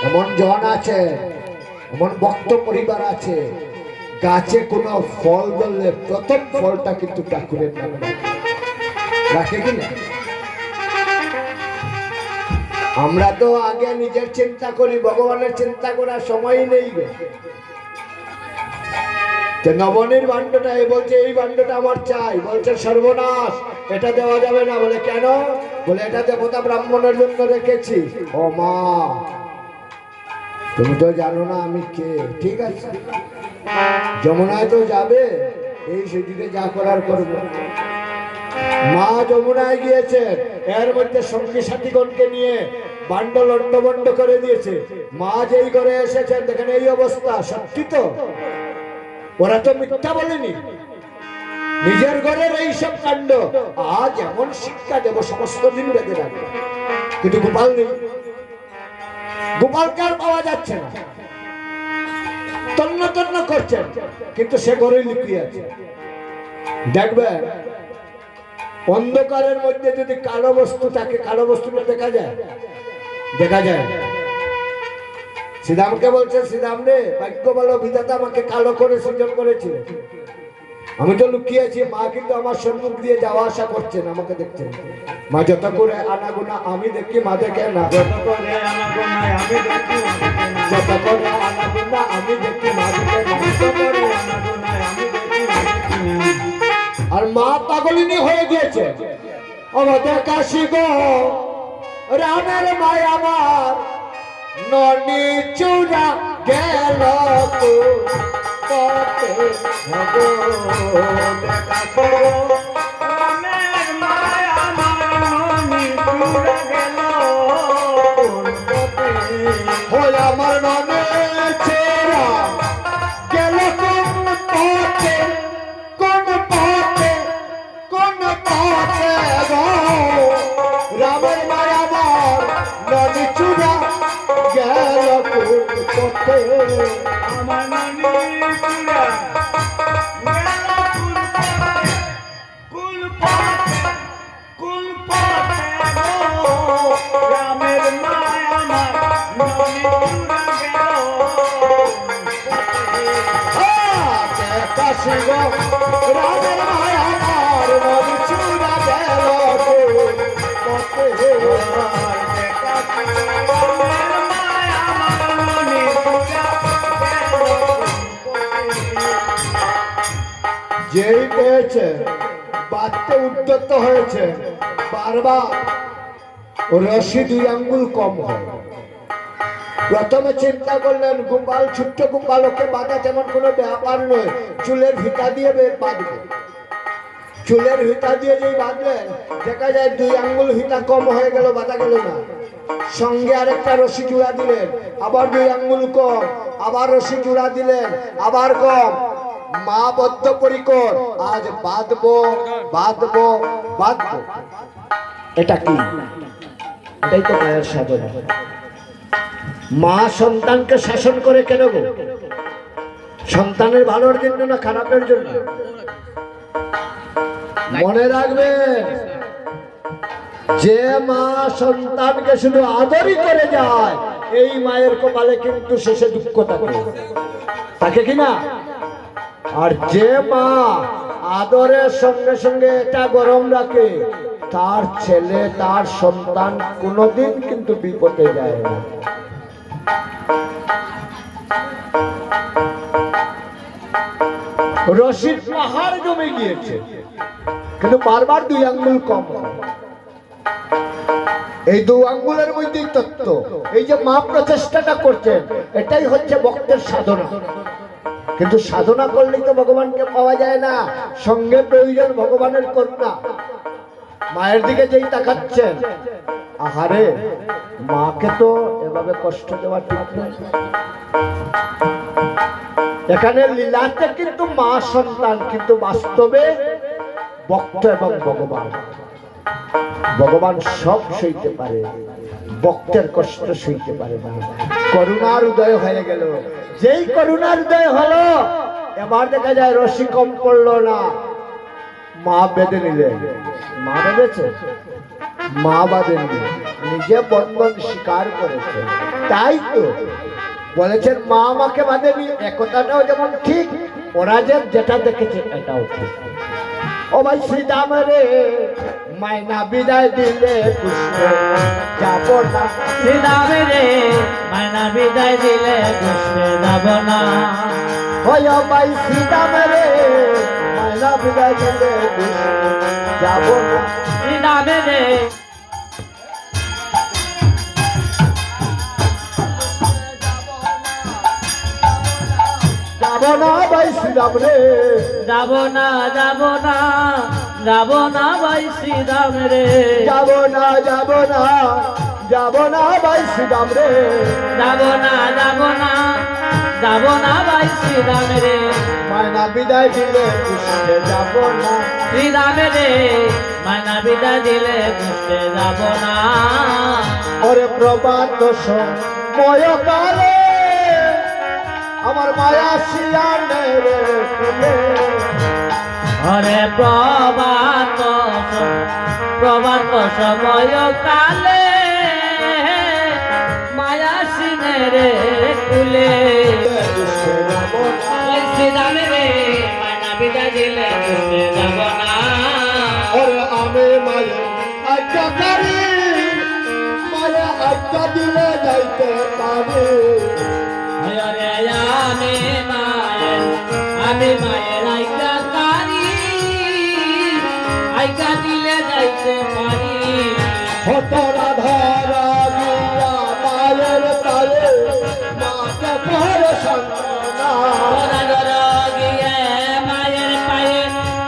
এমন জন আছে, এমন ভক্ত পরিবার আছে, গাছে কোনো ফল ধরলে প্রথম ফলটা কিন্তু ঠাকুরের নামে রাখে কিনা। আমরা তো আগে নিজের চিন্তা করি, ভগবানের চিন্তা করার সময় নেই। নবনীর ভাণ্ডটা বলছে এই ভাণ্ডটা আমার চাই, বলছে সর্বনাশ, এটা দেওয়া যাবে না। বলে কেন? বলে এটা দেবতা ব্রাহ্মণের জন্য রেখেছি। ও মা, তুমি তো জানো না আমি কে। ঠিক আছে, যমুনায় তো যাবে, এই সেদিকে যা করার করবো। মা যমুনায় গিয়েছে, এর মধ্যে সঙ্গী সাথীগণকে নিয়ে ভাণ্ড লন্ডভন্ড করে দিয়েছে। মা যেই ঘরে এসেছেন দেখেন এই অবস্থা। সত্যি তো, ওরা তো মিথ্যা বলেনি, নিজের ঘরের এইসব কাণ্ড। আজ এমন শিক্ষা দেব সমস্ত দিন বেঁধে রাখবে, কিন্তু গোপাল নেই। গোপালকে আর পাওয়া যাচ্ছে না, তন্ন তন্ন করছেন, কিন্তু সে ঘরে লুকিয়ে আছে। দেখবেন অন্ধকারের মধ্যে যদি কালো বস্তু থাকে, কালো বস্তুটা দেখা যায়, দেখা যায়। শ্রীরামকে বলছে, শ্রীরাম রে, ভাগ্য ভালো, বিধাতা আমাকে কালো করে সৃজন করেছিল। আমি তো লুকিয়েছি, মা কিন্তু আমার সম্মুখ দিয়ে যাওয়া আসা করছেন, আমাকে দেখছেন। মা যত করে আনাগোনা আমি দেখি, মা দেখে না। যত করে আনাগোনা আমি দেখি, যত করে আনাগোনা আমি দেখি, মা দেখে না। আর মা পাগলিনী হয়ে গিয়েছে। আমাদের কাশি গো রামের মায় আমার ননি চূড়া গেল পথে রামের মায় আমার ননি চূড়া গেল হয়ে আমার ননি চূড়া গেল কোন পথে, কোন পথে, কোন পথে গো রামের মায় আমার ননি চূড়া গেল কোন পথে। আমার ননি চূড়া গেল কোন পথে, কোন পথে গো রামের মায় আমার ননি চূড়া গেল কাশি গো রামের মায় আমার ননি চূড়া গেল পথে। যেই পেয়েছে বাঁধতে উদ্যত হয়েছে, বারবার রশি 2 আঙ্গুল কম হয়। প্রথমে চিন্তা করলেন গোপাল, ছোট্ট গোপাল, ওকে বাঁধা তেমন কোনো ব্যাপার নয়, চুলের ভিতা দিয়ে বাঁধবে। চুলের ভিতা দিয়ে যেই বাঁধলেন, দেখা যায় 2 আঙ্গুল ভিতা কম হয়ে গেল, বাঁধা গেল না। সঙ্গে আরেকটা রশি জোড়া দিলেন, আবার 2 আঙ্গুল কম, আবার রশি জোড়া দিলেন, আবার কম। মা বদ্ধপরিকর, আজ বাঁধবো বাঁধবো বাঁধবো। এটা কি? এটাই তো মায়ের সাধনা। মা সন্তানকে শাসন করে কেন গো? সন্তানের ভালোর জন্য না খারাপের জন্য? মনে রাখবেন, যে মা সন্তানকে শুধু আদরই করে যায়, এই মায়ের কপালে কিন্তু শেষে দুঃখ থাকে কিনা। আর যে মা আদরের সঙ্গে সঙ্গে এটা গরম রাখে, তার ছেলে তার সন্তান কোনোদিন কিন্তু বিপদে যায় না। রশির পাহাড় জমে গিয়েছে, কিন্তু বারবার 2 আঙ্গুল কম। এই 2 আঙ্গুলের মধ্যেই তত্ত্ব। এই যে মা প্রচেষ্টাটা করছেন, এটাই হচ্ছে ভক্তের সাধনা। কিন্তু সাধনা করলেই তো ভগবানকে পাওয়া যায় না, সঙ্গে প্রয়োজন ভগবানের করুণা। মায়ের দিকে যেই তাকাচ্ছেন, আহারে, মাকে তো এভাবে কষ্ট দেওয়া ঠিক নয়। এখানে লীলাতে কিন্তু মা সন্তান, কিন্তু বাস্তবে ভক্ত এবং ভগবান। ভগবান সব সইতে পারে, ভক্তের কষ্ট সইতে পারে না। করুণার উদয় হয়ে গেল, যেই করুণার উদয় হলো, এবার দেখা যায় রশি কম পড়লো না, মা বেঁধে নিলেন। মা বেঁধেছে, মা বাঁধেননি, নিজে বন্ধন স্বীকার করেছে। তাই তো বলেছেন মা আমাকে বাঁধেনি, একথাটাও যেমন ঠিক, ওরা যেটা দেখেছে এটাও ঠিক। ও ভাই শ্রীরাম রে, মায়না বিদায় দিলে পুষ্পে যাব না। শ্রীরাম রে, মায়না বিদায় দিলে পুষ্পে যাব না। ওই ও ভাই শ্রীরাম রে, মায়না বিদায় দিলে পুষ্পে যাব না। শ্রীরাম রে, যাব না ভাই শ্রীরাম রে, যাব না, যাব না, যাব না ভাই শ্রীরাম রে। যাব না, যাব না, যাব না ভাই শ্রীরাম রে। যাব না, যাব না, যাব না ভাই শ্রীরাম রে। মায়না বিদায় দিলে পুষ্পে যাব না। শ্রীরাম রে, মায়না বিদায় দিলে পুষ্পে যাব না। ওরে প্রবাদ সময় কালে আমার মায়া শিয়ানে রে কুলে। হরে প্রভাত প্রভাত সময় কালে মায়া সিনে রে কুলে। পুষ্পে যাব না। শ্রীরাম রে, মায়না বিদায় দিলে পুষ্পে যাব না। ওরে আমি মায়ে আজ্ঞাকারী, মায়ে আজ্ঞা দিলে যাইতে পারি। হরে আমি মায়ের আজ্ঞাকারী, আজ্ঞা দিলে যাইতে পারি। হতরা ধরা দিয়া মায়ের তালে মাকে করে সন্তানা। তোরা ধর গিয়ে মায়ের পায়ে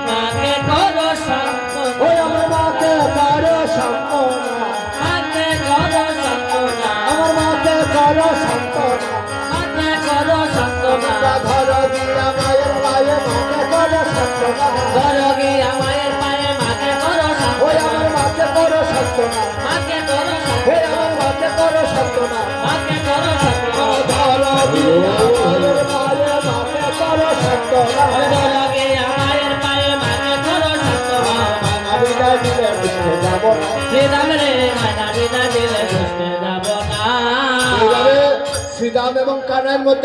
মাকে করো সান্ত্বনা। ওই আমার মাকে করে সন্তানা, মাকে করো সান্ত্বনা, আমার মাকে করে সন্তানা। মাকে করো সান্ত্বনা। ধর দিয়া মায়ের পায়ে মাকে করে সন্তানা। ধর গিয়া মায়ের পায়ে মাকে করো ওই সান্ত্বনা। আমার মাকে করে সন্তানা, মাকে করো ওই সান্ত্বনা, আমার মাকে করে সন্তানা। মাকে করো সান্ত্বনা। ধর দিয়া মায়ের পায়ে মাকে করে সন্তানা। ধর গিয়া মায়ের পায়ে মাকে করো সান্ত্বনা। আমি যাই দিলে বুঝতে যাব না। শ্রীরাম রে, মায়না বিদায় দিলে পুষ্পে যাব না। এইভাবে শ্রীরাম এবং কানাইয়ের মধ্যে